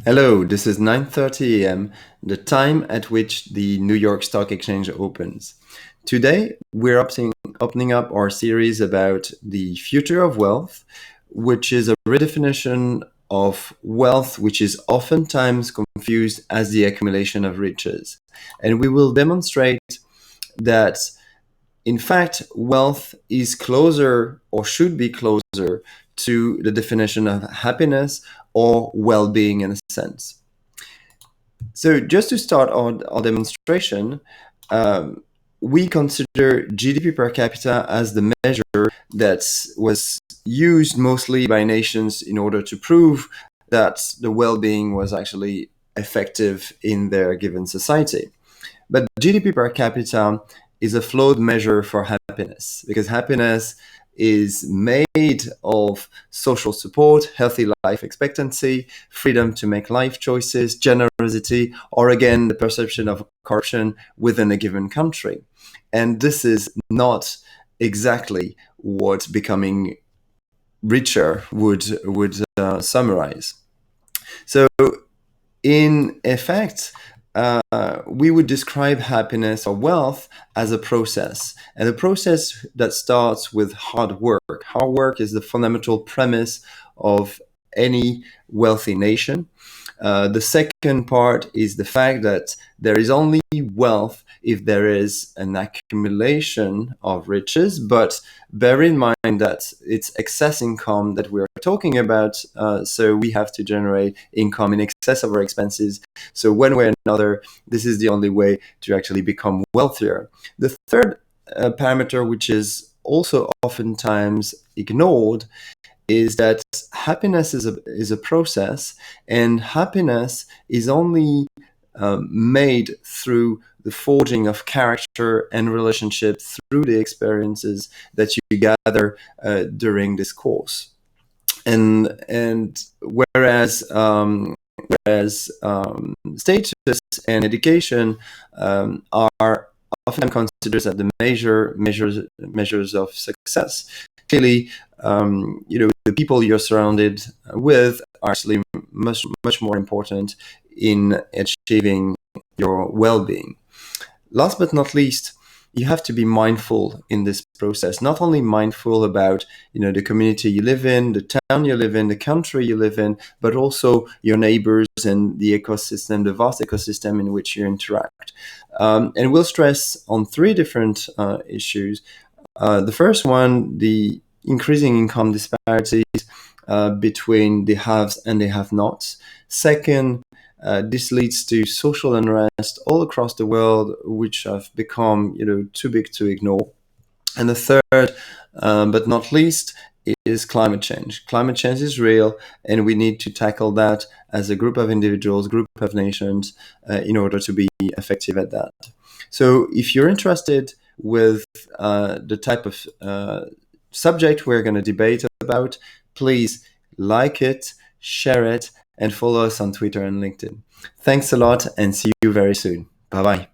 Hello, this is 9:30 a.m., the time at which the New York Stock Exchange opens. Today, we're opening up our series about the future of wealth, which is a redefinition of wealth, which is oftentimes confused as the accumulation of riches. And we will demonstrate that, in fact, wealth is closer or should be closer to the definition of happiness or well being in a sense. So, just to start our demonstration, um, we consider GDP per capita as the measure that was used mostly by nations in order to prove that the well being was actually effective in their given society. But GDP per capita is a flawed measure for happiness because happiness is made of social support, healthy life expectancy, freedom to make life choices, generosity, or again, the perception of corruption within a given country. And this is not exactly what becoming richer would summarize. So in effect, we would describe happiness or wealth as a process, and a process that starts with hard work. Hard work is the fundamental premise of any wealthy nation. The second part is the fact that there is only wealth if there is an accumulation of riches, but bear in mind that it's excess income that we're talking about, so we have to generate income in excess of our expenses. So one way or another, this is the only way to actually become wealthier. The third parameter, which is also oftentimes ignored, is that happiness is a process, and happiness is only made through the forging of character and relationship through the experiences that you gather during this course. And whereas status and education are often considered as the measures of success. Clearly, the people you're surrounded with are actually much more important in achieving your well-being. Last but not least, you have to be mindful in this process. Not only mindful about the community you live in, the town you live in, the country you live in, but also your neighbors and the ecosystem, the vast ecosystem in which you interact. And we'll stress on three different issues. The first one, the increasing income disparities between the haves and the have-nots. Second, this leads to social unrest all across the world, which have become, too big to ignore. And the third, but not least, is climate change. Climate change is real, and we need to tackle that as a group of individuals, group of nations, in order to be effective at that. So, if you're interested with the type of subject we're going to debate about, please like it, share it, and follow us on Twitter and LinkedIn. Thanks a lot, and see you very soon. Bye bye.